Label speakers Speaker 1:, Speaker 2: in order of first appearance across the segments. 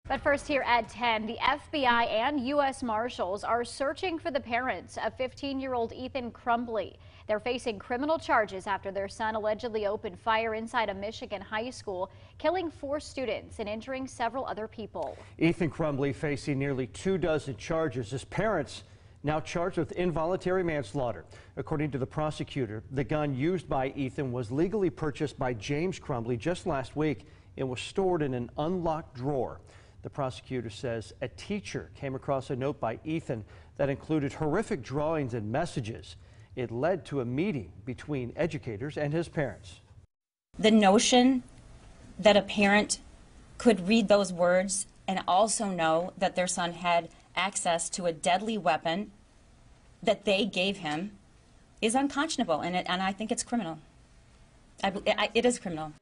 Speaker 1: But first, here at 10, the FBI and U.S. Marshals are searching for the parents of 15-year-old Ethan Crumbley. They're facing criminal charges after their son allegedly opened fire inside a Michigan high school, killing 4 students and injuring several other people.
Speaker 2: Ethan Crumbley facing nearly 24 charges. His parents now charged with involuntary manslaughter. According to the prosecutor, the gun used by Ethan was legally purchased by James Crumbley just last week. It was stored in an unlocked drawer. The prosecutor says a teacher came across a note by Ethan that included horrific drawings and messages. It led to a meeting between educators and his parents.
Speaker 3: The notion that a parent could read those words and also know that their son had access to a deadly weapon that they gave him is unconscionable, and I think it's criminal. It is criminal.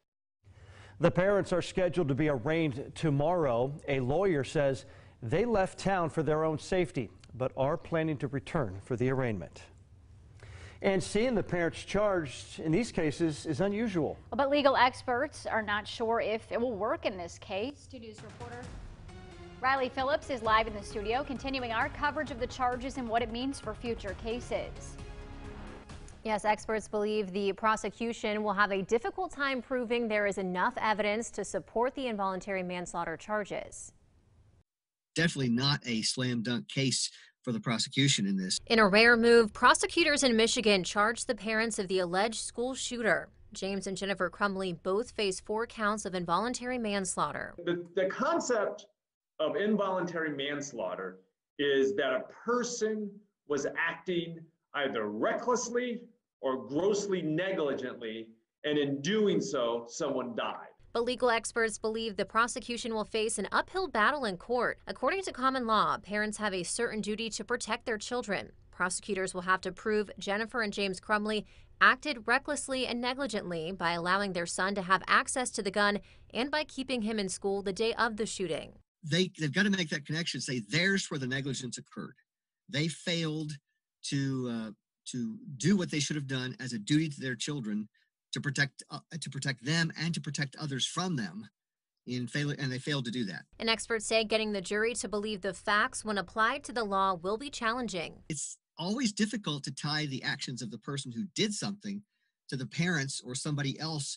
Speaker 2: The parents are scheduled to be arraigned tomorrow. A lawyer says they left town for their own safety, but are planning to return for the arraignment. And seeing the parents charged in these cases is unusual.
Speaker 1: But legal experts are not sure if it will work in this case. 2 News reporter Riley Phillips is live in the studio, continuing our coverage of the charges and what it means for future cases.
Speaker 4: Yes, experts believe the prosecution will have a difficult time proving there is enough evidence to support the involuntary manslaughter charges.
Speaker 5: Definitely not a slam dunk case for the prosecution in this.
Speaker 4: In a rare move, prosecutors in Michigan charged the parents of the alleged school shooter. James and Jennifer Crumbley both face 4 counts of involuntary manslaughter.
Speaker 6: The concept of involuntary manslaughter is that a person was acting either recklessly or grossly negligently, and in doing so, someone died.
Speaker 4: But legal experts believe the prosecution will face an uphill battle in court. According to common law, parents have a certain duty to protect their children. Prosecutors will have to prove Jennifer and James Crumbley acted recklessly and negligently by allowing their son to have access to the gun and by keeping him in school the day of the shooting.
Speaker 5: They've got to make that connection, say there's where the negligence occurred. They failed to do what they should have done as a duty to their children, to protect them and to protect others from them, and they failed to do that.
Speaker 4: And experts say getting the jury to believe the facts when applied to the law will be challenging.
Speaker 5: It's always difficult to tie the actions of the person who did something to the parents or somebody else.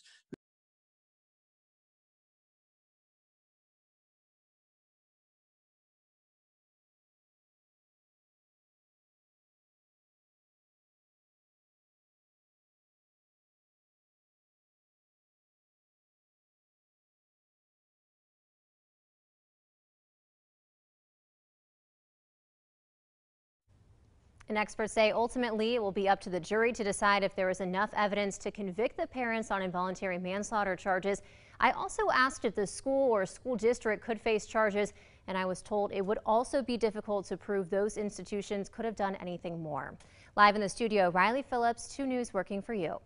Speaker 4: And experts say ultimately it will be up to the jury to decide if there is enough evidence to convict the parents on involuntary manslaughter charges. I also asked if the school or school district could face charges, and I was told it would also be difficult to prove those institutions could have done anything more. Live in the studio, Riley Phillips, 2 News working for you.